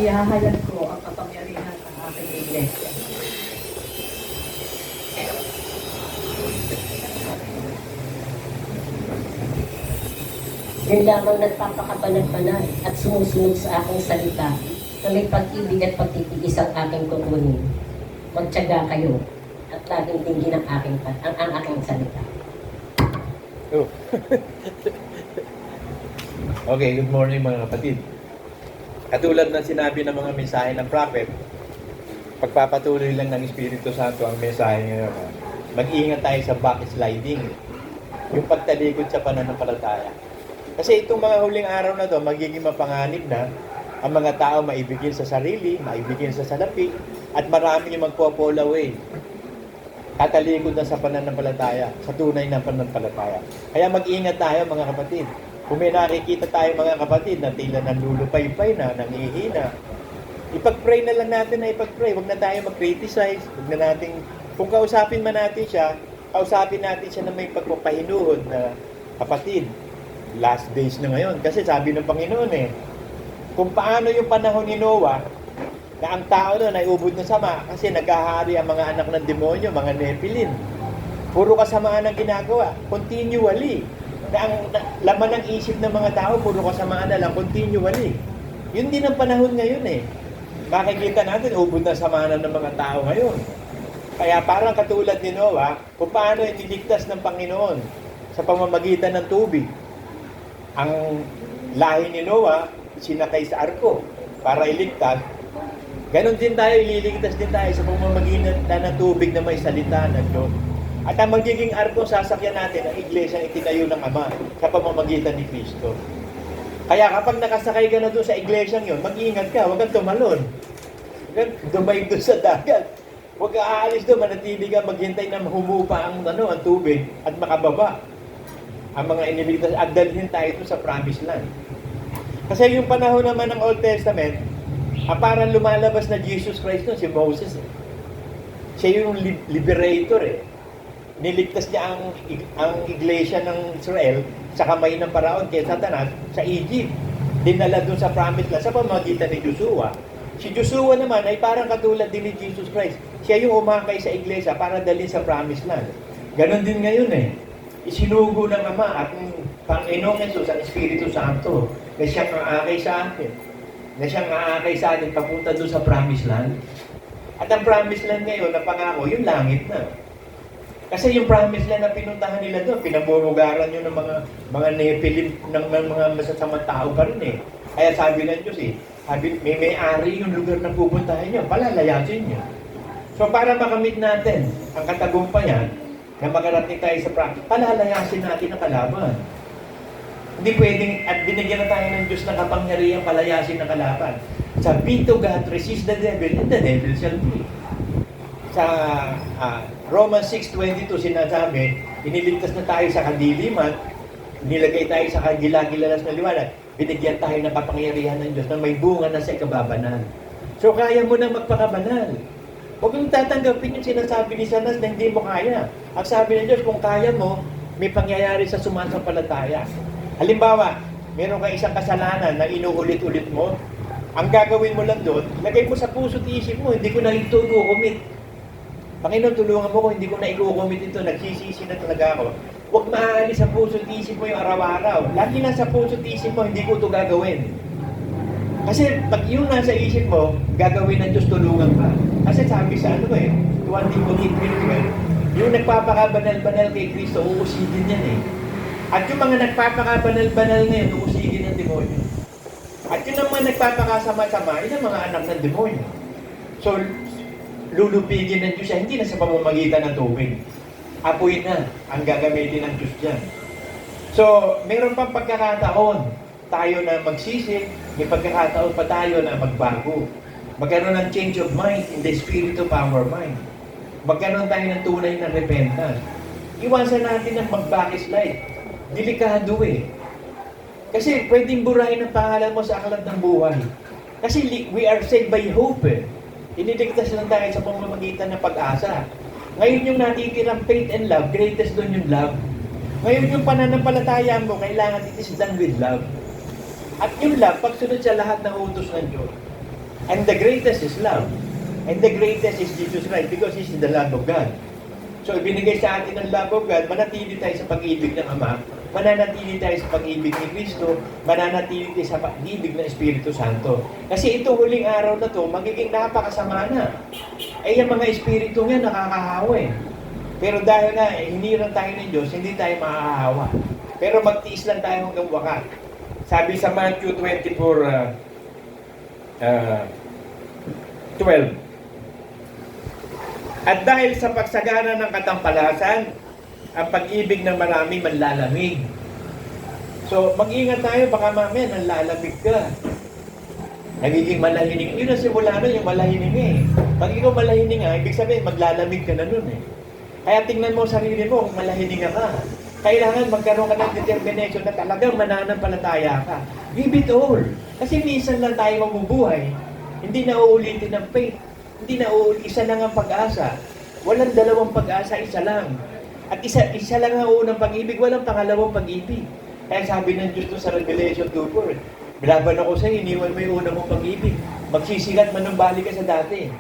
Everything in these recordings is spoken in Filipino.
Ihahayag ko ang kapangyarihan ng aking iglesia. Yun lamang nagpapakabanag-banag at sumusunod sa aking salita na may pag-ibig at pagtitiis ang aking kukunin. Magtiyaga kayo at laging tingin ang aking salita. Oh. Okay, good morning mga kapatid. Katulad ng sinabi ng mga mensahe ng prophet, pagpapatuloy lang ng Espiritu Santo ang mensahe ngayon. Mag-iingat tayo sa backsliding, yung pagtalikod sa pananampalataya. Kasi itong mga huling araw na to, magiging mapanganib na ang mga tao maibigin sa sarili, maibigin sa salapi, at marami yung magpo-fall away. Tatalikod na sa pananampalataya, sa tunay na pananampalataya. Kaya mag-ingat tayo mga kapatid. Kung may nakikita tayo mga kapatid na tila nanlulupaypay na, nangihina, ipag-pray na lang natin na ipag-pray. Huwag na tayo mag-criticize. Huwag na natin, kung kausapin man natin siya, kausapin natin siya na may pagpapahinuhod na kapatid. Last days na ngayon. Kasi sabi ng Panginoon kung paano yung panahon ni Noah, na ang tao doon ay ubod ng sama kasi nagkahari ang mga anak ng demonyo, mga Nephilim. Puro kasamaan ang ginagawa. Continually. Na ang laman ng isip ng mga tao, puro kasamaan na lang, continually. Yun din ang panahon ngayon Makikita natin, ubod na samahan ng mga tao ngayon. Kaya parang katulad ni Noah, kung paano iniligtas ng Panginoon sa pamamagitan ng tubig. Ang lahi ni Noah, sinakay sa arko para iligtas. Ganon din tayo, ililigtas din tayo sa pamamagitan ng tubig na may salita ng Diyos. At ang magiging arko sasakyan natin ang iglesia itinayo ng Ama sa pamamagitan ni Kristo. Kaya kapag nakasakay ka na doon sa iglesyang yon, mag-iingat ka, huwag kang tumalon. Huwag kang dumay doon sa dagat. Huwag ka aalis doon, manatili ka, maghintay na humupa ang tubig at makababa ang mga iniligtas at dalhin tayo ito sa promised land. Kasi yung panahon naman ng Old Testament, parang lumalabas na Jesus Christ doon, si Moses. Siya yung liberator Niligtas niya ang iglesia ng Israel sa kamay ng Paraon kay Satanas sa Egypt. Dinala doon sa promised land sa pamamagitan ni Joshua. Si Joshua naman ay parang katulad din ni Jesus Christ. Siya yung umakay sa iglesia para dalhin sa promised land. Ganon din ngayon Isinugo ng Ama at ng Panginoong Jesus ang Espiritu Santo na siyang aakay sa atin. Na siyang aakay sa atin papunta doon sa promised land. At ang promised land ngayon na pangako, yung langit na. Kasi yung promised land na pinuntahan nila doon, pinamumugaran yun ng mga Nephilim, ng mga masasamang tao pa rin Kaya sabi ng Diyos sabi, may-ari yung lugar na pupuntahan nyo, palalayasin nyo. So para makamit natin ang katagumpayan, na makarating tayo sa practice, palalayasin natin ang kalaban. Hindi pwedeng, at binigyan na tayo ng Diyos na kapangyarihan palayasin ang kalaban. Sabi to God, resist the devil, and the devil shall flee. Sa Romans 6:22 sinasabi, iniligtas na tayo sa kadiliman, nilagay tayo sa kagila-gilalas na liwanag, binigyan tayo ng kapangyarihan ng Diyos na may bunga na sa ikababanan. So kaya mo na magpakabanal. Huwag mong tatanggapin yung sinasabi ni Sanas na hindi mo kaya. Ang sabi ng Diyos, kung kaya mo, may pangyayari sa sumasampalataya. Halimbawa, meron kang isang kasalanan na inuulit-ulit mo, ang gagawin mo lang doon, lagay mo sa puso at isip mo, hindi ko na ito i-commit. Panginoon, tulungan mo ko, hindi ko na i-commit ito, nagsisisi na talaga ako. Huwag maaalis sa puso at isip mo yung araw-araw. Lagi na sa puso at isip mo, hindi ko ito gagawin. Kasi pag yung nasa isip mo, gagawin ng Diyos, tulungan ka. Kasi sabi sa 1 Timothy 3:12, yung nagpapakabanal-banal kay Kristo, uusigin yan At yung mga nagpapakabanal-banal ngayon, uusigin ng demonyo. At yun ang mga nagpapakasama-sama, yun ang mga anak ng demonyo. So, lulupigin ng Diyos siya, hindi na sa pamamagitan ng tubig. Apoy na ang gagamitin ng Diyos dyan. So, meron pang pagkakataon tayo na magsisi, may pagkakataon pa tayo na magbago. Magkaroon ng change of mind in the spirit of our mind. Magkaroon tayo ng tunay na repentance. Iwasan natin ang mag-backslide. Delikado Kasi pwedeng burahin ang pangalan mo sa aklat ng buhay. Kasi we are saved by hope Iniligtas lang tayo sa pamamagitan ng pag-asa. Ngayon yung natitirang faith and love, greatest doon yung love. Ngayon yung pananampalataya mo, kailangan it is done with love. At yung love, pagsunod sa lahat ng utos ng Diyos. And the greatest is love. And the greatest is Jesus Christ because He's the love of God. So, ibinigay sa atin ang love of God, manatili tayo sa pag-ibig ng Ama, mananatili tayo sa pag-ibig ni Kristo, mananatili tayo sa pag-ibig ng Espiritu Santo. Kasi ito huling araw na to, magiging napakasama na. Eh, yung mga Espiritu nga nakakahawa eh. Pero dahil nga, hinirang tayo ng Diyos, hindi tayo makakahawa. Pero magtiis lang tayo hanggang wakas. Sabi sa Matthew 24:12, at dahil sa pagsagana ng katampalasan, ang pag-ibig ng marami manlalamig. So, mag-ingat tayo, baka mamaya nanlalamig ka. Nagiging malahining. Yun ang simula nun, yung malahining eh. Pag ikaw malahining nga, ibig sabihin, maglalamig ka na nun eh. Kaya tingnan mo sarili mo kung malahining ka. Kailangan magkaroon ka ng determination na talagang mananampalataya ka. Give it all. Kasi minsan lang tayo mabubuhay. Hindi na uulitin ng faith. Hindi na isa lang ang pag-asa. Walang dalawang pag-asa, isa lang. At isa lang ang unang pag-ibig, walang pangalawang pag-ibig. Kaya sabi ng Diyos to sa Revelation 2:4, bilaban ako sa'yo, iniwan mo yung unang mong pag-ibig. Magsisigat, manumbalik ka sa dati.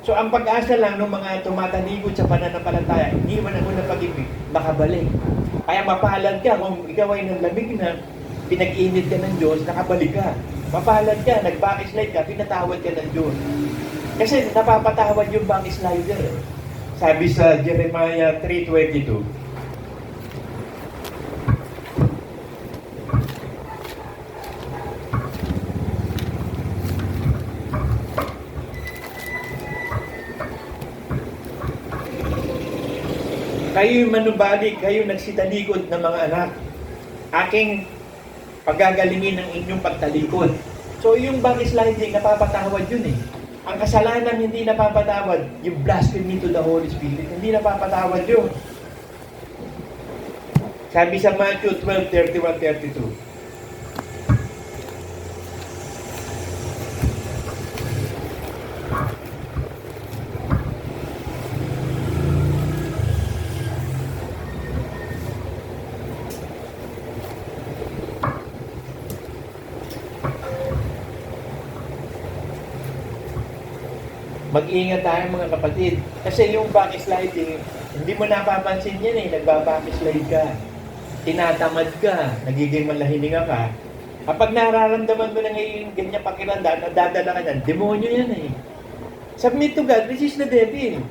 So ang pag-asa lang ng mga tumatalikod sa pananampalataya, iniwan ang unang pag-ibig, makabalik. Kaya mapalad ka kung ikaw ay nanlamig na, pinag-init ka ng Diyos, nakabalik ka. Mapalad ka, nag-backslide ka, pinatawad ka ng Diyos. Kasi napapatawad yung backslider. Sabi sa Jeremiah 3:22, kayo'y manubalik, kayo nagsitalikod ng mga anak. Aking pagagalingin ang inyong pagtalikod. So yung backsliding, napapatawad yun eh. Ang kasalanan hindi napapatawad, yung blasphemy to the Holy Spirit, hindi napapatawad yun. Sabi sa Matthew 12:31-32, mag-ingat tayo mga kapatid. Kasi yung backsliding, hindi mo napapansin yan eh. Nagbabackslide ka. Tinatamad ka. Nagiging malahininga ka. Kapag nararamdaman mo na ngayon ganyan pakiramdam, nadadala ka na, demonyo yan eh. Submit to God, resist the devil.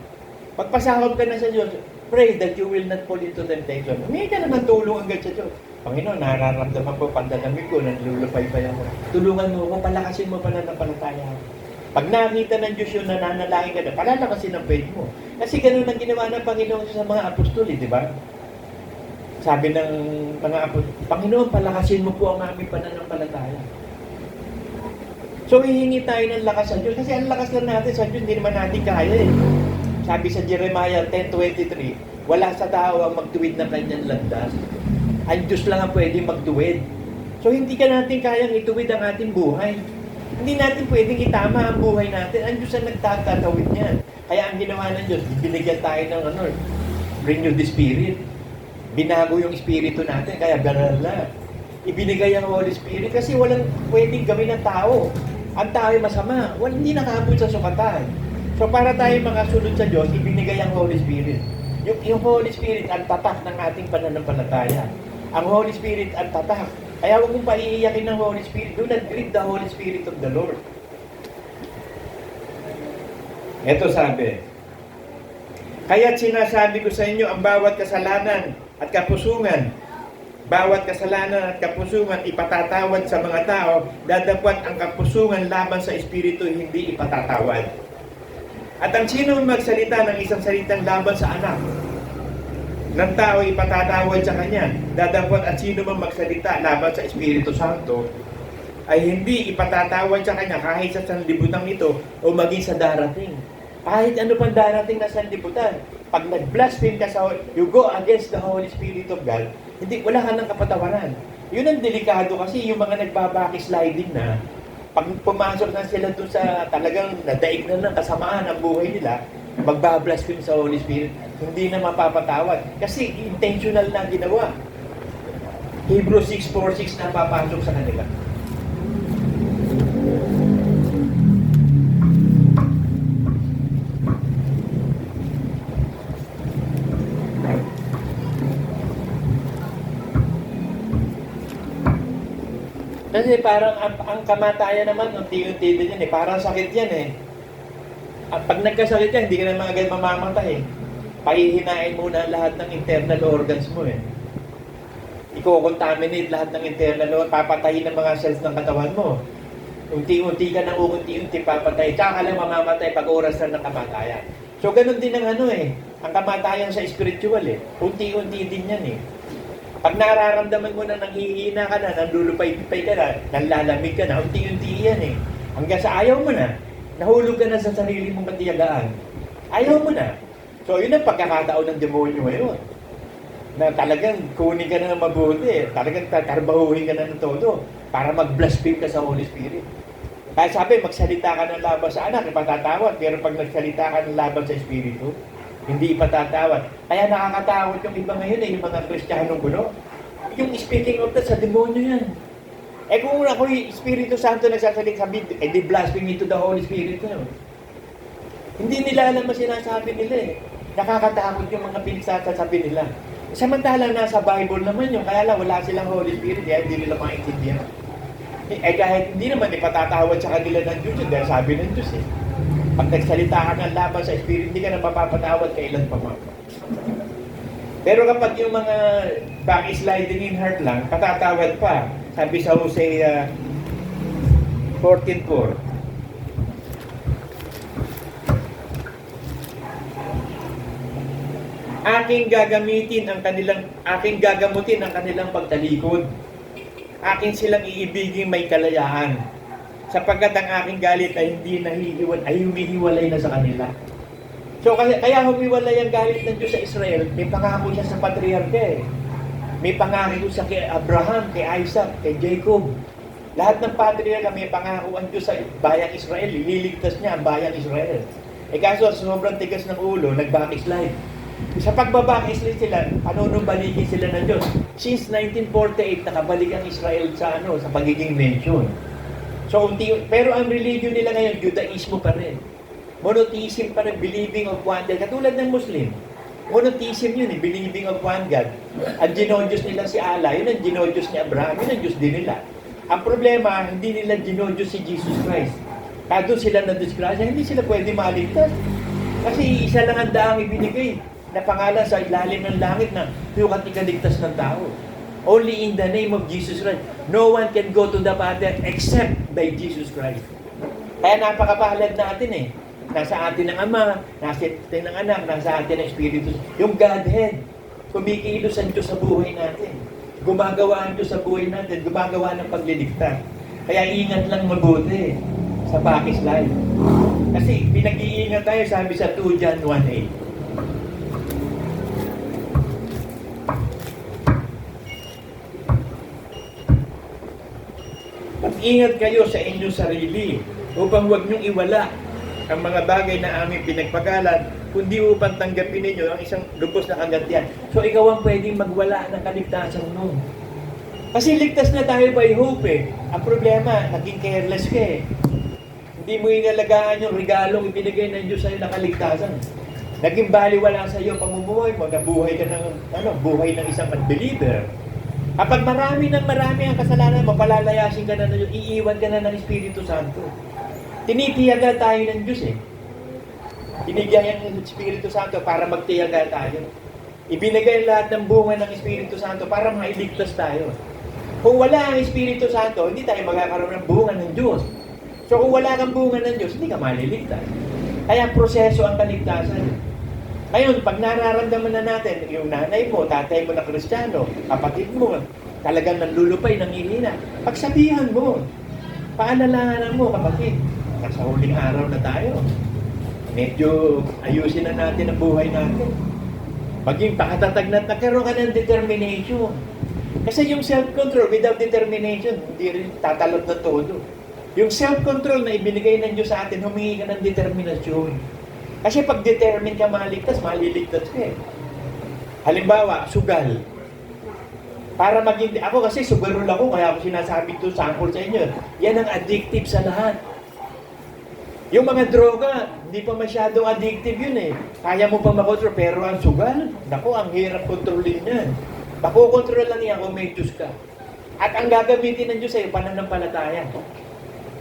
Pagpasakot ka na sa Diyos, pray that you will not fall into temptation. Humingi ka naman tulong agad sa Diyos. Panginoon, nararamdaman ko, pandalamig ko, nanlulupay-pay ako. Tulungan mo ako, palakasin mo pananampalataya ako. Pag nakita ng Diyos yun, nananalangin ka na, palalakasin ang faith mo. Kasi ganun ang ginawa ng Panginoon sa mga apostol, di ba? Sabi ng mga apostol, Panginoon, palakasin mo po ang aming pananampalataya. So, hihingi tayo ng lakas sa Diyos. Kasi ang lakas lang natin sa Diyos, hindi naman natin kaya eh. Sabi sa Jeremiah 10:23, wala sa tao ang magtuwid ng kanyang landas. Ang Diyos lang ang pwede magtuwid. So, hindi ka natin kayang ituwid ang ating buhay. Hindi natin pwedeng itama ang buhay natin. Ang Diyos ang nagtatawid niyan. Kaya ang ginawa ng Diyos, binigyan tayo ng renew the spirit. Binago yung espiritu natin, kaya banal na. Ibinigay ang Holy Spirit kasi walang pwedeng gawin ng tao. Ang tao ay masama. Hindi nakaabot sa sukatan. So para tayo makasunod sa Diyos, ibinigay ang Holy Spirit. Yung Holy Spirit ang tatak ng ating pananampalataya. Ang Holy Spirit ang tatak. Kaya huwag mong paiiyakin ng Holy Spirit. Do not grieve the Holy Spirit of the Lord. Ito sabi, kaya't sinasabi ko sa inyo, ang bawat kasalanan at kapusungan, ipatatawad sa mga tao, datapwat ang kapusungan laban sa Espiritu hindi ipatatawad. At ang sino magsalita ng isang salitang laban sa anak ng tao ipatatawad sa kanya, dadapot at sino man magsalita laban sa Espiritu Santo ay hindi ipatatawad sa kanya kahit sa sanlibutan ito o maging sa darating. Kahit ano pang darating na sanlibutan, pag nag-blaspheme ka sa, you go against the Holy Spirit of God, wala ka ng kapatawaran. Yun ang delikado kasi yung mga nagbabacksliding na, pag pumasok na sila doon sa talagang nadaig na ng kasamaan ang buhay nila, magbablaspheme sa Holy Spirit, hindi na mapapatawad. Kasi intentional na ginawa. Hebrews 6:4-6 na papasok sa kanila. Kasi parang ang kamatayan naman, unti-unti din yan eh. Parang sakit yan eh. At pag nagkasakit yan, hindi ka naman agad mamamatay eh. Pahihinain muna lahat ng internal organs mo eh. Iko-contaminate lahat ng internal organs, papatayin ng mga cells ng katawan mo. Unti-unti ka nang unti-unti papatay. Tsaka ka lang mamamatay pag oras na ng kamatayan. So ganun din ang ano eh. Ang kamatayan sa spiritual eh. Unti-unti din yan eh. Pag nararamdaman mo na nanghihina ka na, nanlulupay-pipay ka na, nanlalamig ka na, unti-unti yan eh. Hanggang sa ayaw mo na, nahulog ka na sa sarili mong katiyagaan. Ayaw mo na. So yun ang pagkakataon ng demonyo ngayon. Na talagang kunin ka na ng mabuti, talagang tatarbahuhin ka na ng todo para mag-blaspheme ka sa Holy Spirit. Kaya sabi, magsalita ka ng laban sa anak, ipatatawad. Pero pag nagsalita ka ng laban sa Espiritu, hindi ipatatawad. Kaya nakakatakot yung iba ngayon eh, yung mga Kristiyanong gulo. Yung speaking of that, sa demonyo yan. Eh kung ako yung Espiritu Santo nagsasalita, sabi, di blaspheme into the Holy Spirit na yun. Hindi nila alam ang sinasabi nila eh. Nakakatakot yung mga pinagsasabi nila. Samantalang nasa Bible naman yun, kaya lang wala silang Holy Spirit, kaya hindi nila maintindihan. Eh kahit hindi naman ipatatawad sa kanila ng Diyos, dahil sabi ng Diyos eh. Pag nagsalita ka ng laban sa Spirit, hindi ka na mapapatawad kailan pa man. Pero kapag yung mga backsliding in heart lang, patatawad pa. Sabi sa Hosea 14:4. Aking gagamutin ang kanilang pagtalikod. Akin silang iibigin may kalayaan. Sapagkat ang aking galit ay humihiwalay na sa kanila. So kaya humiwalay ang galit ng Diyos sa Israel, may pangako siya sa patriarka eh. May pangako siya kay Abraham, kay Isaac, kay Jacob. Lahat ng patriarka may pangako ang Diyos sa bayang Israel, ililigtas niya ang bayang Israel. Eh kaso sobrang tigas ng ulo, nag-backslide. Sa pagbabakslide sila, balikin sila ng Diyos. Since 1948, nakabalik ang Israel sa pagiging nation. So, pero ang religion nila ngayon, Judaismo pa rin. Monotheism pa rin, believing of one God. Katulad ng Muslim. Monotheism yun eh, believing of one God. Ang ginodiyos nila si Allah, yun ang ginodiyos ni Abraham, yun ang Diyos din nila. Ang problema, hindi nila ginodiyos si Jesus Christ. Kaya doon sila na-disgrasya, hindi sila pwede maligtas. Kasi isa lang ang daang ibinigay na pangalan sa ilalim ng langit na yung katikaligtas ng tao. Only in the name of Jesus Christ. No one can go to the Father except by Jesus Christ. Kaya napakapalad natin eh. Nasa atin ang Ama, nasa atin ang Anak, nasa atin ang Espiritu. Yung Godhead, kumikilos ang Diyos sa buhay natin. Gumagawa ang Diyos sa buhay natin, gumagawa ng pagliligtas. Kaya ingat lang mabuti sa backslide. Kasi pinag-iingat tayo, sabi sa 2 John 1:8. Mag-ingat kayo sa inyong sarili upang huwag niyong iwala ang mga bagay na aming pinagpagalan, kundi upang tanggapin ninyo ang isang lubos na kagantihan. So ikaw ang pwedeng magwala ng kaligtasan mo. Kasi ligtas na tayo by hope eh. Ang problema, naging careless ka eh. Hindi mo inalagaan yung regalong ibinigay ng Diyos sa'yo na kaligtasan. Naging baliwala sa iyo pamumuhay mo, nabuhay ka ng buhay ng isang unbeliever. Kapag marami ang kasalanan mo, palalayasin ka na ng Diyos, iiwan ka na ng Espiritu Santo. Tinitiyaga tayo ng Diyos eh. Tinitiyaga ng Espiritu Santo para magtiyaga tayo. Ibinigay lahat ng bunga ng Espiritu Santo para mailigtas tayo. Kung wala ang Espiritu Santo, hindi tayo magkakaroon ng bunga ng Diyos. So kung wala kang bunga ng Diyos, hindi ka maliligtas. Kaya proseso ang kaligtasan. Ngayon, pag nararamdaman na natin, yung nanay mo, tatay mo na Kristiyano, kapatid mo, talagang nanlulupay, nangihina, pagsabihan mo, paalalahanan mo, kapatid, nasa huling araw na tayo. Medyo ayusin na natin ang buhay natin. Maging pakatatag na, nagkaroon ka ng determination. Kasi yung self-control without determination, hindi rin tatalot na todo. Yung self-control na ibinigay ng Diyos sa atin, humingi ka ng determinasyon. Kasi pag determine ka maliligtas ka eh. Halimbawa, sugal. Para maging, ako kasi sugarol ako, kaya ako sinasabi ito, sample sa inyo. Yan ang addictive sa lahat. Yung mga droga, hindi pa masyadong addictive yun eh. Kaya mo pa makontrol, pero ang sugal, naku, ang hirap kontrolin yan. Makokontrol lang yan kung may Diyos ka. At ang gagamitin ng Diyos sa'yo, pananampalataya.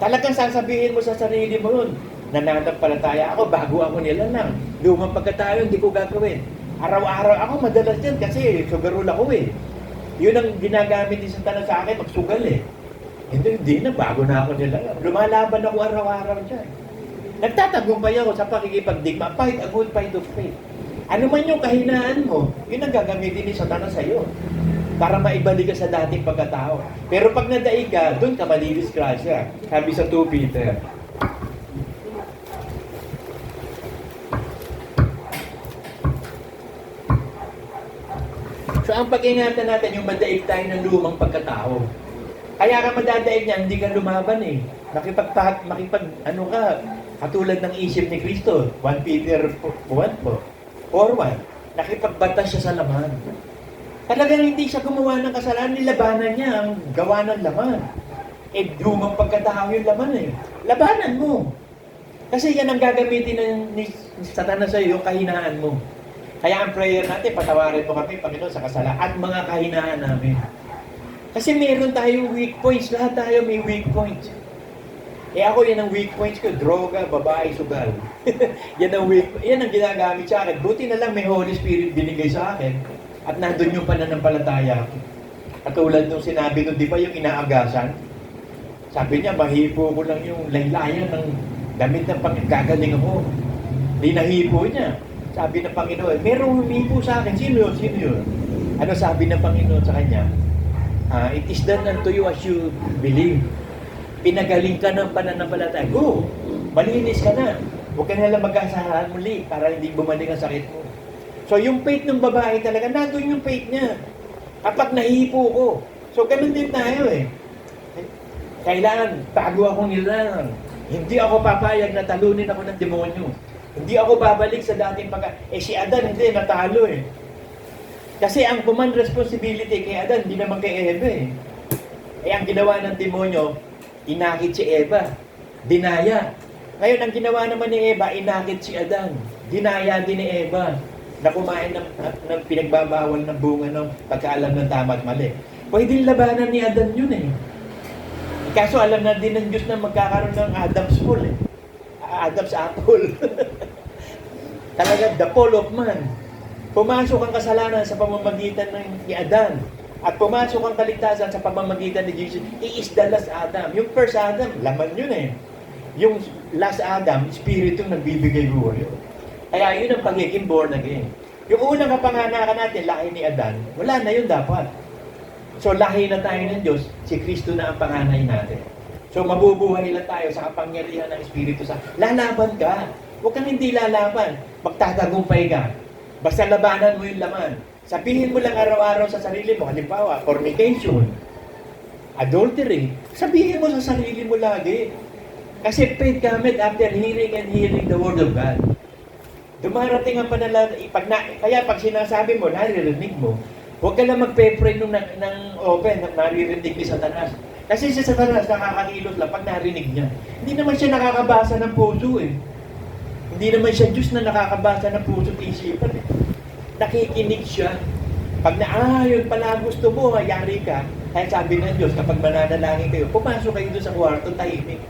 Talagang sasabihin mo sa sarili mo yun, nananampalataya ako, bago ako nilalang. Lumang pagkatayo, hindi ko gagawin. Araw-araw ako, madalas yan kasi sugarol ako eh. Yun ang ginagamit ni Satanas sa akin, magsugal eh. Hindi na, bago na ako nilalang. Lumalaban ako araw-araw dyan. Nagtatagumpay ako sa pakikipagdigma, fight a good fight of faith. Ano man yung kahinaan mo, yun ang gagamitin ni Satanas sa'yo para maibalik ka sa dating pagkatao. Pero pag nadaig ka, doon ka malidisgrasya. Sabi sa 2 Peter. So ang pag-ingatan natin, yung madaig tayo ng lumang pagkatao. Kaya ka madadaig niya, hindi ka lumaban eh. Ano ka, katulad ng isip ni Kristo, 1 Peter 1 po, or 1, nakipagbatas siya sa laman. Talagang hindi siya gumawa ng kasalanan, nilabanan niya ang gawa ng laman. Eh, lumang pagkatao yung laman eh. Labanan mo. Kasi yan ang gagamitin ni Satanas sa iyo, yung kahinaan mo. Kaya ang prayer natin, patawarin mo kami, Panginoon, sa kasalanan at mga kahinaan namin. Kasi meron tayong weak points. Lahat tayo may weak points. Eh ako, yan ang weak points ko. Droga, babae, sugal. Yan ang ginagamit sa akin. Buti na lang may Holy Spirit binigay sa akin. At nandun yung pananampalataya ko. Katulad nung sinabi nung, di ba yung inaagasan? Sabi niya, mahipo ko lang yung laylayan ng damit ng Panginoon. Gagaling ako. Di nahipo niya. Sabi ng Panginoon, merong humipo sa akin. Sino yun? Sino yun? Ano sabi ng Panginoon sa kanya? It is done unto you as you believe. Pinagaling ka ng pananampalataya. Go! Malinis ka na. Huwag ka na lang mag-asahan muli para hindi bumalik ang sakit mo. So yung faith ng babae talaga, nandun yung faith niya. Kapag nahipo ko. So ganun din tayo eh. Kailangan, bago akong nilalang. Hindi ako papayag na talunin ako ng demonyo. Hindi ako babalik sa dating si Adan hindi, natalo eh. Kasi ang command responsibility kay Adan, hindi naman kay Eva eh. Ang ginawa ng demonyo, inakit si Eva. Dinaya. Ngayon, ang ginawa naman ni Eva, inakit si Adan. Dinaya din ni Eva na kumain ng pinagbabawal ng bunga ng pagkaalam ng tama at mali. Pwede labanan ni Adan yun eh. Kaso alam na din ng Diyos na magkakaroon ng Adam's fall eh. Adam's apple. Talaga, the fall of man. Pumasok ang kasalanan sa pamamagitan ni Adan. At pumasok ang kaligtasan sa pamamagitan ni Jesus. He is the last Adam. Yung first Adam, laman yun eh. Yung last Adam, Spiritong nagbibigay buhay yun. Kaya yun ang pagiging born again. Yung unang kapanganakan natin, lahi ni Adan, wala na yun dapat. So lahi na tayo ng Diyos, si Kristo na ang panganay natin. So mabubuhay lang tayo sa kapangyarihan ng Espiritu Santo. Lalaban ka. Huwag kang hindi lalaban. Magtatagumpay ka. Basta labanan mo yung laman. Sabihin mo lang araw-araw sa sarili mo, halimbawa, fornication, adultery, sabihin mo sa sarili mo lagi. Kasi faith cometh after hearing and hearing the Word of God. Dumarating ang kaya pag sinasabi mo, naririnig mo, huwag ka lang magpe-pray ng open, naririnig ni Satanas. Kasi si Satanas nakakakilos lang pag narinig niya. Hindi naman siya nakakabasa ng puso eh. Hindi naman siya Diyos na nakakabasa ng puso at isipan eh. Nakikinig siya. Pag yun pala gusto mo, yari ka. Kaya sabi ng Diyos, kapag mananalangin kayo, pumasok kayo doon sa kwarto, tahimik.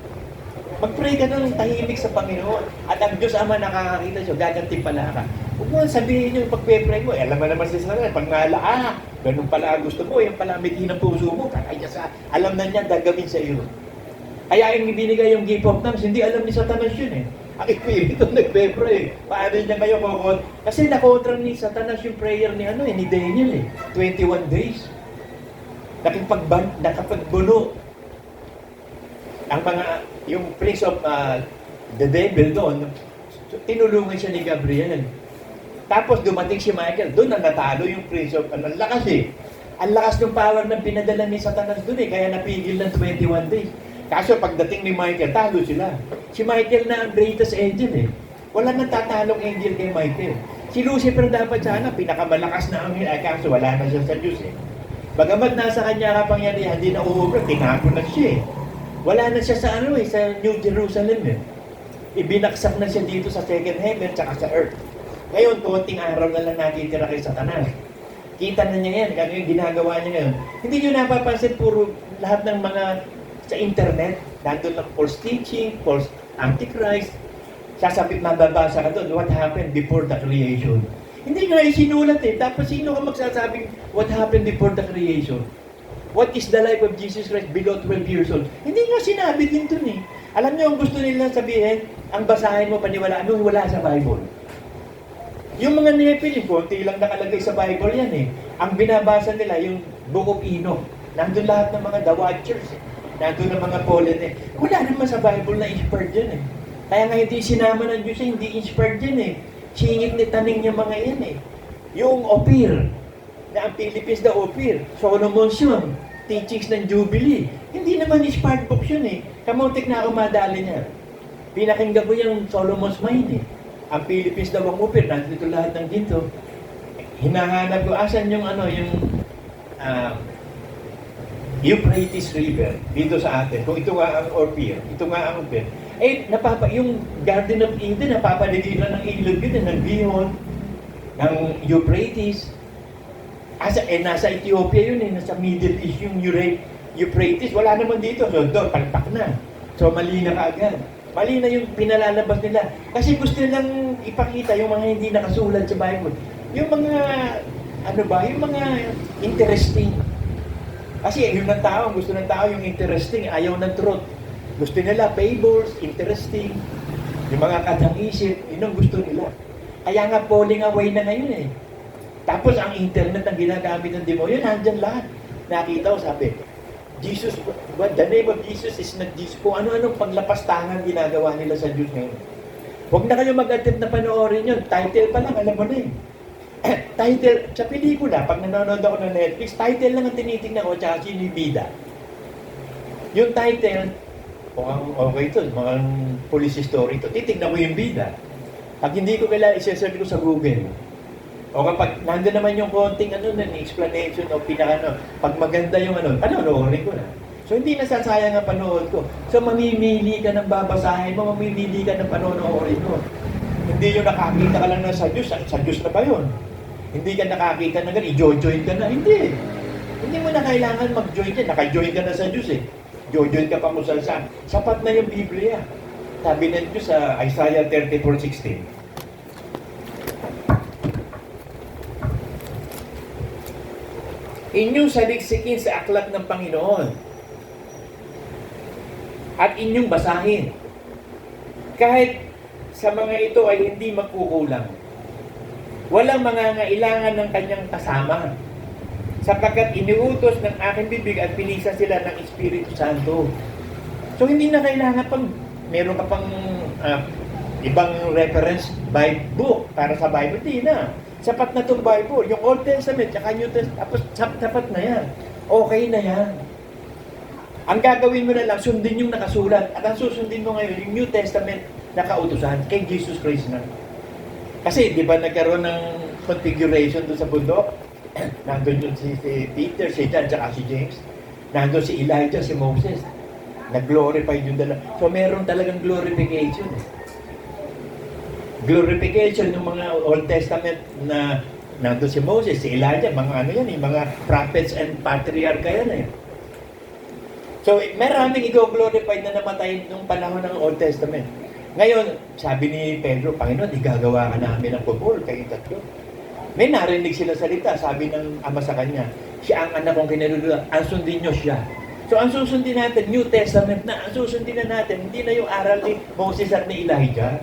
Mag-pray ka ng tahimik sa Panginoon. At ang Diyos Ama nakakakita siya, gaganting pala ka. Huwag mo sabihin yung pagpe-pray mo. Alam mo naman si Satanas, pag nala, ganun pala gusto mo, yung pala mithi ng puso mo, kaya alam na niya gagawin sa iyo. Kaya yung ibinigay yung gift of tongues, hindi alam ni Satanas yun eh. Ang Espiritu nagpe-pray. Paano niya kayo kokot? Kasi nakontra ni Satanas yung prayer ni ni Daniel eh. 21 days. Nakapagbuno. Ang yung prince of the devil doon, tinulungan siya ni Gabriel. Tapos dumating si Michael, doon na natalo yung prince of, ang lakas eh. Ang lakas ng power ng pinadala ni Satanas doon eh, kaya napigil ng 21 days. Kaso pagdating ni Michael, talo sila. Si Michael na ang greatest angel eh. Wala nang tatalong angel kay Michael. Si Lucifer dapat sana, pinakamalakas na angel, kaso wala na siya sa Diyos eh. Bagamat nasa kanya kapangyarihan, hindi na uubra, tinago na siya eh. Wala na siya sa sa New Jerusalem eh. Ibinaksak na siya dito sa second heaven, tsaka sa earth. Ngayon, konting araw na lang natitira kay Satanas. Kita na niya yan, kano yung ginagawa niya ngayon. Hindi niyo napapansin, puro lahat ng mga sa internet, nandun lang false teaching, false antichrist, sasabit, mababasa ka doon, what happened before the creation. Hindi nga isinulat eh. Tapos sino ka magsasabing what happened before the creation? What is the life of Jesus Christ below 12 years old? Hindi nga sinabi din dun eh. Alam niyo ang gusto nila sabihin, ang basahin mo, paniwalaan mo, wala sa Bible. Yung mga Nephilim, konti lang nakalagay sa Bible yan eh. Ang binabasa nila, yung Book of Enoch. Nandun lahat ng mga The Watchers eh. Nandun ng mga Pauline eh. Wala naman sa Bible na inspired yan eh. Kaya nga hindi sinama ng Diyos eh, hindi inspired yan eh. Singit ni taning niya mga yan eh. Yung Ophir, na ang Philippines na Ophir, Solomon's yun, teachings ng Jubilee. Hindi naman inspired books yun eh. Kamuntik na ako madali niya. Pinakinggan ko yung Solomon's Mine eh. Ang Philippines daw ang Ophir, nandito lahat ng ginto. Hinahanap ko, asan yung ano, yung Euphrates River dito sa atin. Kung ito nga ang Ophir, ito nga ang Ophir. Eh, yung Garden of Eden, napapaligiran ng ilog yun, ng Gihon, ng Euphrates. Nasa Ethiopia yun eh, nasa Middle East yung Euphrates. Wala naman dito. So, doon, palpak na. So, mali na kaagad. Mali na yung pinalalabas nila. Kasi gusto nilang ipakita yung mga hindi nakasulat sa Bible. Yung mga, yung mga interesting. Kasi yun ng tao, gusto ng tao yung interesting, ayaw ng truth. Gusto nila fables, interesting. Yung mga katang-isip, yun ang gusto nila. Kaya nga falling away na ngayon eh. Tapos ang internet ang ginagamit ng demonyo, nandyan lahat. Nakita ko, sabi, Jesus, the name of Jesus is not Jesus. Kung ano-anong paglapastangan ginagawa nila sa Diyos ngayon. Huwag na kayo mag-attempt na panoorin yun. Title pa lang, alam mo na eh. Title, sa pelikula, pag nanonood ako ng Netflix, title lang ang tinitingnan ko, tsaka sino yung bida. Yung title, okay ito, mga police story ito, titignan mo yung bida. Pag hindi ko kailangan, isa-search ko sa Google. O kapag nandun naman yung konting explanation o pag maganda yung panoorin ko na. So hindi nasasayang ang panood ko. So mamimili ka ng babasahin mo, mamimili ka ng panonoorin mo. Hindi yung nakakita ka lang na sa Diyos na ba yun? Hindi ka nakakita na gano'n, i-join ka na. Hindi. Hindi mo na kailangan mag-join ka. Naka-join ka na sa Diyos eh. Join ka pa mo sa saan. Sapat na yung Biblia. Sabi ng Diyos sa Isaiah 34:16. Inyong saliksikin sa aklat ng Panginoon at inyong basahin. Kahit sa mga ito ay hindi magkukulang. Walang mangangailangan ng kanyang kasama sapagkat iniutos ng aking bibig at pinisa sila ng Espiritu Santo. So hindi na kailangan pang meron ka pang ibang reference by book para sa Bible. Hindi na. Sapat na itong Bible. Yung Old Testament, tsaka New Testament, tapos sapat na yan. Okay na yan. Ang gagawin mo na lang, sundin yung nakasulat. At ang susundin mo ngayon, yung New Testament na kautusan kay Jesus Christ na. Kasi, di ba nagkaroon ng configuration doon sa bundok? Nandun yun si Peter, si John, tsaka si James. Nandun si Elijah, si Moses. Nag-glorify yung dalawa. So, meron talagang glorification. Glorification ng mga Old Testament na nandun si Moses, si Elijah, mga mga prophets and patriarch yan eh. So, maraming i-glorify na namatay nung panahon ng Old Testament. Ngayon, sabi ni Pedro, Panginoon, igagawa ka namin ang pupul, kayo tatlo. May narinig sila salita, sabi ng ama sa kanya, siya ang anak kong kinaluluwa, ang sundin nyo siya. So, ang susundin natin, New Testament na, ang susundin na natin, hindi na yung aral ni Moses at ni Elijah,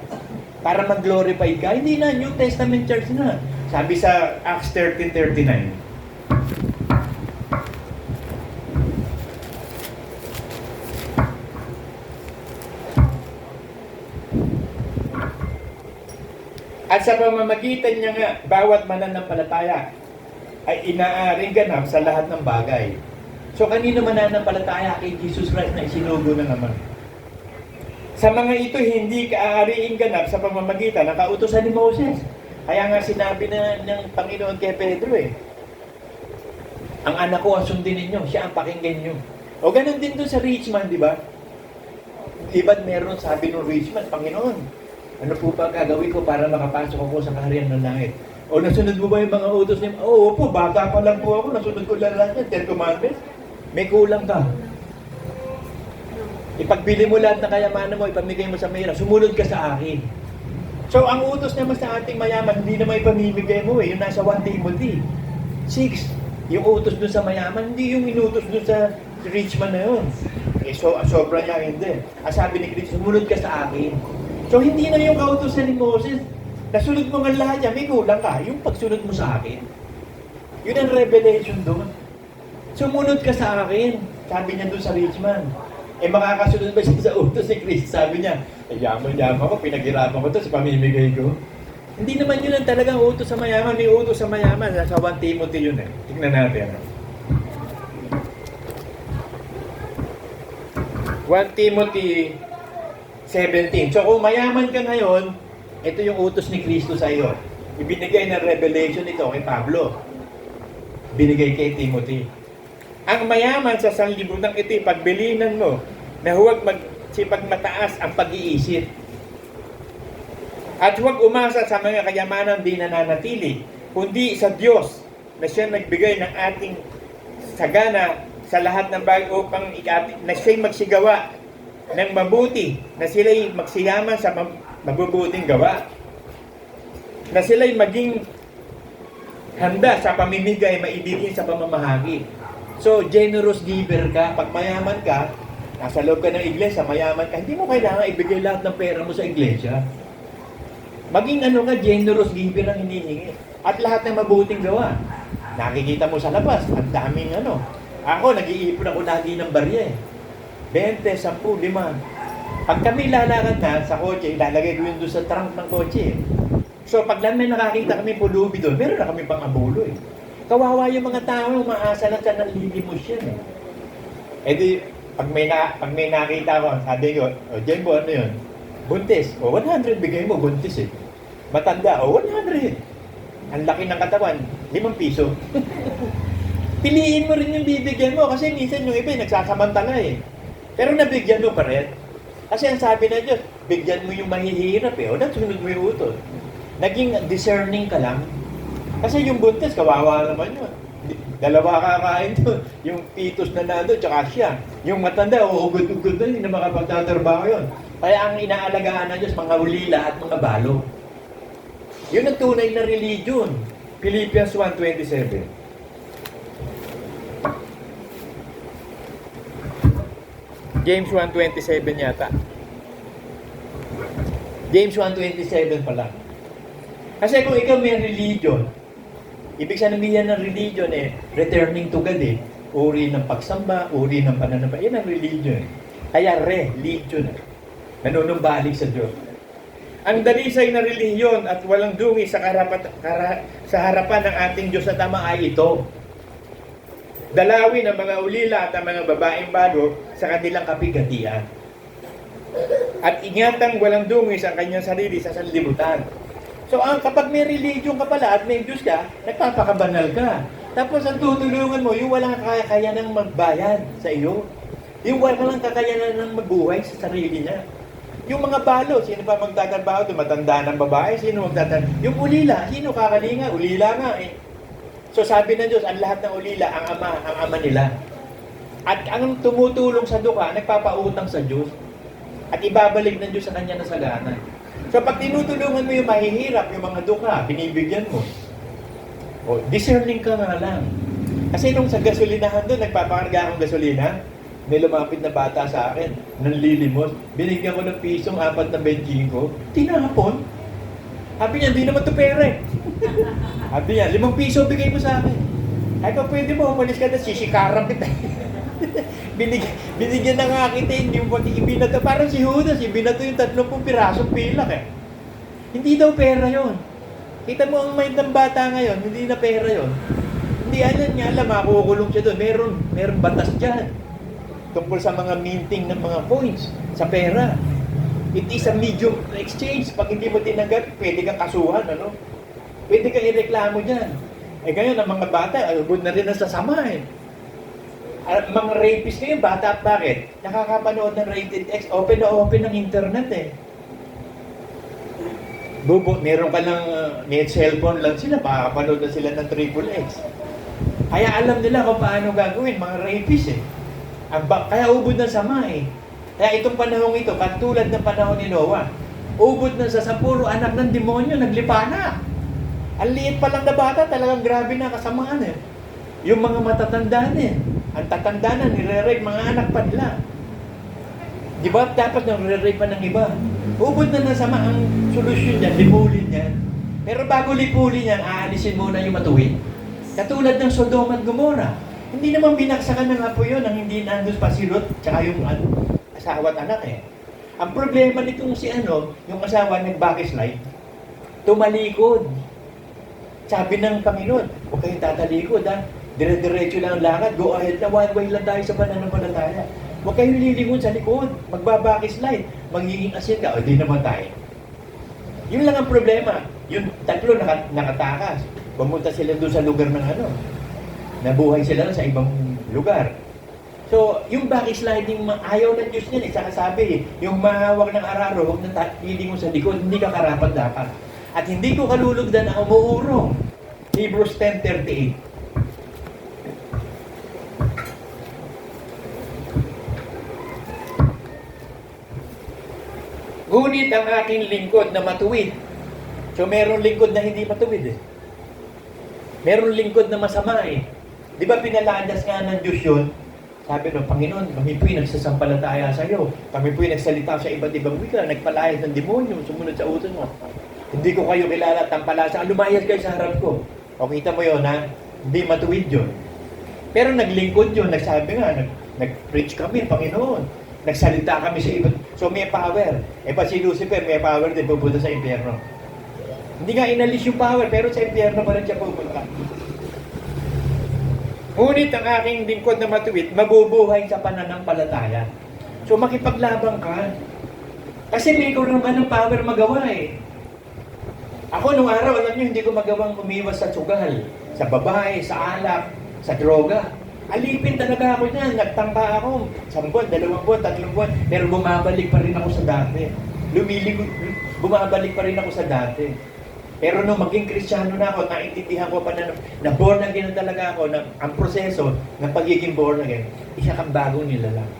para mag-glorify ka, hindi na, New Testament church na. Sabi sa Acts 13:39. At sa pamamagitan niya nga, bawat mananampalataya ay inaaring ganap sa lahat ng bagay. So, kanino mananampalataya kay Jesus Christ na isinugo na naman? Sa mga ito, hindi kaaariing ganap sa pamamagitan ng kautusan ni Moses. Kaya nga sinabi na ng Panginoon kay Pedro ang anak ko ang sundin ninyo, siya ang pakinggan nyo. O ganun din doon sa rich man, di ba? Di ba meron sabi ng rich man, Panginoon, ano po ba gagawin ko para makapasok ako sa kaharian ng langit? O nasunod mo ba yung mga utos niya? Oo po, bata pa lang po ako, nasunod ko lang lahat yan, 10 commandments. May kulang ka. Ipagbili mo lahat ng kayamanan mo, ipamigay mo sa mahirap, sumunod ka sa akin. So, ang utos naman sa ating mayaman, hindi naman ipamimigay mo eh, yung nasa 1 Timothy 6, yung utos dun sa mayaman, hindi yung inutos dun sa rich man na yun. Eh, so, sobra niya hindi. Ang sabi ni Cristo, sumunod ka sa akin. So, hindi na yung kautosan ni Moses. Nasunod mo nga lahat yan, may kulang ka. Yung pagsunod mo sa akin. Yun ang revelation doon. Sumunod ka sa akin. Sabi niya doon sa rich man. Eh makakasunod ba siya sa utos ni Cristo? Sabi niya, yaman-yaman ko, pinaghirapan ko ito sa pamimigay ko. Hindi naman yun ang talagang utos sa mayaman. May utos sa mayaman. Sa 1 Timothy yun eh. Tignan natin. 1 Timothy 17. So kung mayaman ka ngayon, ito yung utos ni Cristo sa iyo. Ibinigay ng revelation ito kay Pablo. Binigay kay Timothy. Ang mayaman sa sanlibutan ito, pagbilinan mo na huwag magsipag mataas ang pag-iisip. At huwag umasa sa mga kayamanan di nananatili, kundi sa Diyos na siya nagbigay ng ating sagana sa lahat ng bagay upang na siya'y magsigawa ng mabuti, na sila'y magsiyaman sa mabubuting gawa, na sila'y maging handa sa pamimigay, maibigin sa pamamahagi. So, generous giver ka. Pag mayaman ka, nasa loob ka ng iglesia, mayaman ka, hindi mo kailangan ibigay lahat ng pera mo sa iglesia. Maging generous giver ang hinihingi. At lahat ng mabuting gawa. Nakikita mo sa labas, ang daming Ako, nag-iipon ako lagi ng barya 20, 10, 5. Pag kami lalakad na sa kotse, ilalagay ko yun doon sa trunk ng kotse So, pag lang may nakakita kami pulubi doon, meron na kami pang abulo Kawawa yung mga tao, umaasa lang sa nalilimos yan Eh di, pag may nakita ko, sabi ko, Jembo, ano yun? Buntis. 100 bigay mo, buntis Matanda, 100. Ang laki ng katawan, 5 piso. Piliin mo rin yung bibigyan mo kasi minsan yung iba nagsasamantala Pero nabigyan mo pa rin. Kasi ang sabi na Diyos, bigyan mo yung mahihirap o nasunod mo yung utos. Naging discerning ka lang. Kasi yung buntis, kawawa naman yun. Dalawa kakain doon. Yung fetus na nando, tsaka siya. Yung matanda, uugod-ugod na, hindi na makapagtatrabaho yun. Kaya ang inaalagaan na Diyos, mga ulila at mga balo. Yun ang tunay na religion. Philippians 1:27. James 1:27 yata. James 1:27 pala. Kasi kung ikaw may religion, ibig sabihin ng religion returning to God Uri ng pagsamba, uri ng pananamba. Yan ang religion Kaya religion Nanunumbalik sa Diyos. Ang dalisay na relihiyon at walang dungi sa harapan ng ating Diyos na tama ay ito. Dalawin ang mga ulila at ang mga babaeng bago sa kanilang kapigatian. At ingatang walang dungi sa kanyang sarili sa sanlibutan. So, kapag may religion ka pala at may Diyos ka, nagpapakabanal ka. Tapos, ang tutulungan mo, yung walang kakayanan magbayad sa iyo. Yung walang kakayanan ng magbuhay sa sarili niya. Yung mga balo, sino pa magtatrabaho? Matanda ng babae, sino magtatrabaho? Yung ulila, sino kakalinga? Ulila nga So, sabi ng Diyos, ang lahat ng ulila, ang ama nila. At ang tumutulong sa duka, nagpapautang sa Diyos. At ibabalik ng Diyos sa kanya na sagana. So, pag tinutulungan mo yung mahihirap, yung mga duka, binibigyan mo. Discerning ka nga lang. Kasi nung sa gasolinahan doon, nagpapakarga akong gasolina, may lumapit na bata sa akin, nanlilimos, binigyan ko ng pisong 4 na benjing ko, tinapon. Sabi niya, hindi naman ito pera Sabi niya, 5 piso bigay mo sa akin. Ay pa pwede mo, umalis ka na, sisikaran kita. Binigyan na nga kita, hindi mo ibinato. Parang si Judas, ibinato yung 30 pirasong pilak Hindi daw pera yon. Kita mo ang mind ng bata ngayon, hindi na pera yon. Hindi alam, makukulong siya doon. Meron batas dyan. Tungkol sa mga minting ng mga coins, sa pera. It is a medium exchange. Pag hindi mo tinanggap, pwede kang kasuhan, Pwede kang ireklamo dyan. Ngayon, ang mga bata, alugod na rin ang sasama Mga rapist ngayon, bata at bakit? Nakakapanood ng rated X, open na open ng internet Meron ka lang, may cellphone lang sila, makakapanood na sila ng Triple X. Kaya alam nila kung paano gagawin, mga rapist eh. Kaya ubod ng sama eh. Kaya itong panahon ito, katulad ng panahon ni Noah, ubod na sa puro anak ng demonyo, naglipa na. Ang liit pa lang na bata, talagang grabe na kasamaan eh. Yung mga matatanda na eh. Ang tatanda na, nire-rape mga anak pa nila. Di ba dapat nire-rape pa ng iba? Ubod na nasama ang solusyon niyan, lipulin niyan. Pero bago lipulin niyan, aalisin muna yung matuwid. Katulad ng Sodom at Gomorrah. Hindi naman binaksakan ng apo yun, ang hindi nandun pa si Lot, tsaka yung asawa at anak eh. Ang problema nitong yung asawa nag-backslide, tumalikod. Sabi ng Panginoon, huwag kayong tatalikod ha. Dire-diretso lang ang lakad, go ahead na, one way lang tayo sa pananampalataya. Huwag kayong lilingon sa likod, magbabakslide, magiging asin ka, o di namatay. Yun lang ang problema. Yung tatlo nakatakas. Pumunta sila doon sa lugar ng nabuhay sila sa ibang lugar. So, yung backsliding, ayaw ng Diyos niyan. Saka sabi, yung mahawak ng araro, huwag na lilingon sa likod, hindi ka karapat dapat. At hindi ko kalulugdan na umuurong. Hebrews 10:38. Ngunit ang aking lingkod na matuwid. So, merong lingkod na hindi matuwid eh. Merong lingkod na masama eh. Di ba pinaladas nga ng Diyos yun? Sabi ng Panginoon, kami po'y nagsasampalataya sa iyo. Kami po'y nagsalita sa iba't ibang wika, nagpalayas ng demonyo, sumunod sa utos mo. Hindi ko kayo kilala at tampalasa. Lumayas kayo sa harap ko. O kita mo yun ha? Hindi matuwid yun. Pero naglingkod yun. Nagsabi nga, nag-preach kami, Panginoon. Nagsalita kami sa iba't. So may power. Eh pa si Lucifer, may power din pupunta sa impyerno. Hindi nga inalis yung power, pero sa impyerno pa rin siya pupunta. Ngunit ang aking lingkod na matuwid, mabubuhay sa pananampalataya. So makipaglabang ka. Kasi may ikaw naman ng power magawa eh. Ako nung araw, alam niyo, hindi ko magawang umiwas sa sugal, sa babae, sa alak, sa droga. Alipin talaga ako niyan. Nagtangka ako. 1 buwan, 2 buwan, 3 buwan. Pero bumabalik pa rin ako sa dati. Bumabalik pa rin ako sa dati. Pero nung maging Kristiyano na ako, naintindihan ko pa na born again na talaga ako, na ang proseso ng pagiging born again, isa kang bagong nilalang.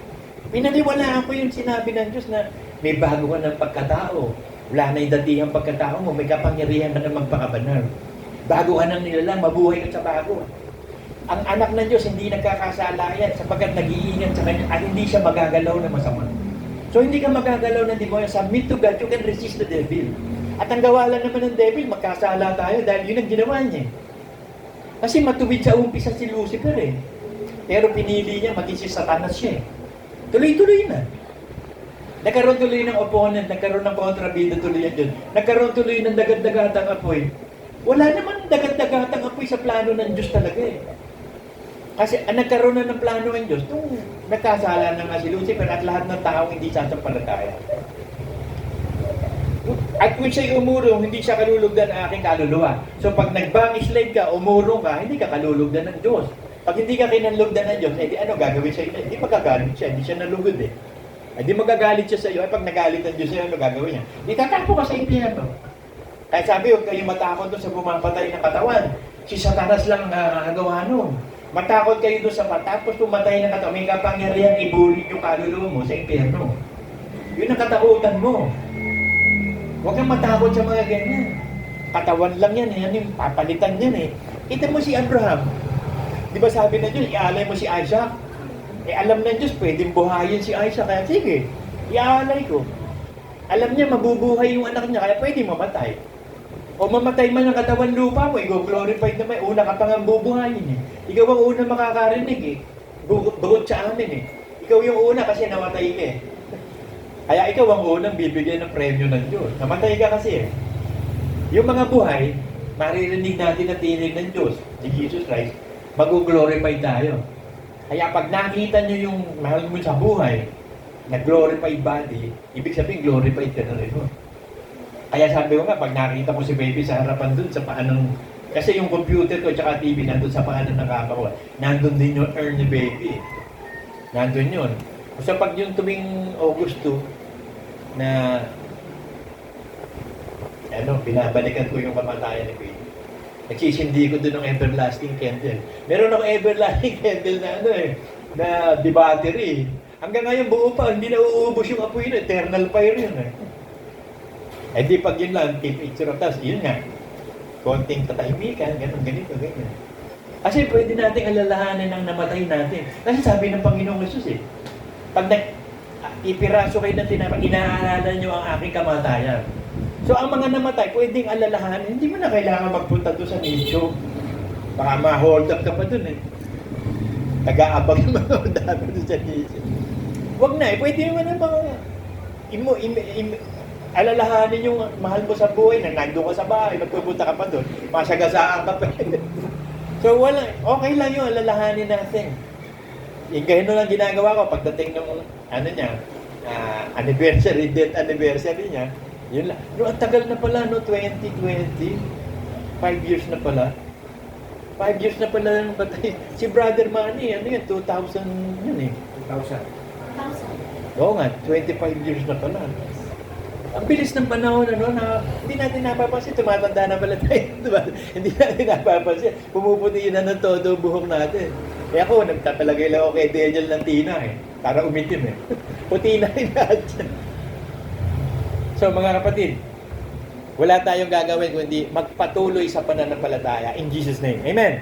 Pinaniwalaan ko yung sinabi ng Diyos na may bago ka ng pagkatao. Wala na yung datihang pagkatao mo, may kapangyarihan ka na magpakabanal. Bago ka ng nilalang, mabuhay ka sa bago. Ang anak ng Diyos hindi nagkakasala yan sapagkat nag-iingat sa kanya at hindi siya magagalaw na masama. So hindi ka magagalaw ng demonyo. Submit to God, you can resist the devil. At ang gawalan naman ng devil, magkasala tayo dahil yun ang ginawa niya. Kasi matuwid sa umpisa si Lucifer eh. Pero pinili niya, maging si Satanas siya eh. Tuloy-tuloy na. Nagkaroon tuloy ng opponent, nagkaroon ng kontrabida tuloy yan dyan. Nagkaroon tuloy ng dagat-dagatang apoy. Wala naman dagat-dagatang apoy sa plano ng Diyos talaga eh. Kasi nagkaroon na ng plano ng Diyos nung nagkasala na nga si Lucifer at lahat ng tao hindi sasampalataya. At kung siya'y umurong, hindi siya kalulugdan ng aking kaluluwa. So pag nag-backslide ka, umurong ka, hindi ka kalulugdan ng Diyos. Pag hindi ka kinalugdan ng Diyos, eh di ano gagawin sa'yo? Hindi magagalit siya, hindi siya nalugod eh. Hindi magagalit siya sa iyo. Ay pag nagalit ng Diyos sa'yo, ano gagawin niya? Itatapo ka sa impyerno. Kaya sabi, huwag kayong matakot doon sa bumapatay ng katawan. Si Satanas lang nagawa nun. Matakot kayo doon sa matapos pumatay ng katawan. May kapangyarihan ibulin yung kaluluwa mo sa impyerno. Yun ang katakutan mo. Huwag kang matakot sa mga ganyan. Katawan lang yan, yan yung papalitan yan eh. Kita mo si Abraham. Di ba sabi na Diyos, ialay mo si Isaac? Eh alam ng Diyos, pwedeng buhayin si Isaac. Kaya sige, iaalay ko. Alam niya, mabubuhay yung anak niya, kaya pwede mamatay. O mamatay man ang katawan lupa mo, i-glorified na may una ka pang ang bubuhayin eh. Ikaw ang una makakarinig eh. Bukod sa amin eh. Ikaw yung una kasi namatay ka eh. Kaya ikaw ang unang bibigyan ng premyo ng Diyos. Namatay ka kasi eh. Yung mga buhay, maririnig natin na tinig ng Diyos, si Jesus Christ, mag-glorify tayo. Kaya pag nakita nyo yung mahal mo sa buhay, na-glorified body, ibig sabihin glorified ka na rin mo. Kaya sabi ko nga, pag nakita ko si baby sa harapan dun, sa paanong, kasi yung computer ko at TV nandun sa paanong nakapa ko, nandun din yung earn ni baby. Nandun yun. So pag yung tuwing August 2, na binabalikan ko yung kamatayan ni Queen. Nagsisindi ko doon ng everlasting candle. Meron akong everlasting candle na na di battery. Hanggang ngayon buo pa, hindi na uubos yung apoy na, eternal fire yun Eh di pag yun lang, keep picture of us, yun nga. Konting katahimikan, ganun, ganito, ganyan. Kasi pwede nating alalahanin ang namatay natin. Kasi sabi ng Panginoong Jesus pag ipiraso kayo ng tinapay, inaalala nyo ang aking kamatayan. So ang mga namatay, pwedeng alalahanin, hindi mo na kailangan magpunta doon sa nicho. Baka ma-hold up ka pa doon Nag-aabag yung mga dami doon sa nicho. Huwag na pwede mo na mga alalahanin yung mahal mo sa buhay na nandun ka sa bahay, magpupunta ka pa doon, masagasaan ka pa. So wala, okay lang yung alalahanin natin. Yung ganyan lang ginagawa ko pagdating ng anniversary, death anniversary niya, yun lang. No, ang tagal na pala, 2020, 5 years na pala. 5 years na pala yung patay. Si Brother Manny, 2000 yun 2,000. Oo nga, 25 years na pala. Ang bilis ng panahon, na hindi natin napapansin, tumatanda na pala tayo, diba? Hindi natin napapansin, pumuputi na ng todo buhok natin. Eh ako, nagtatalagay lang ako kay Daniel ng tina para umitim Puti na rin lahat yan. So mga kapatid, wala tayong gagawin kundi magpatuloy sa pananampalataya in Jesus' name. Amen!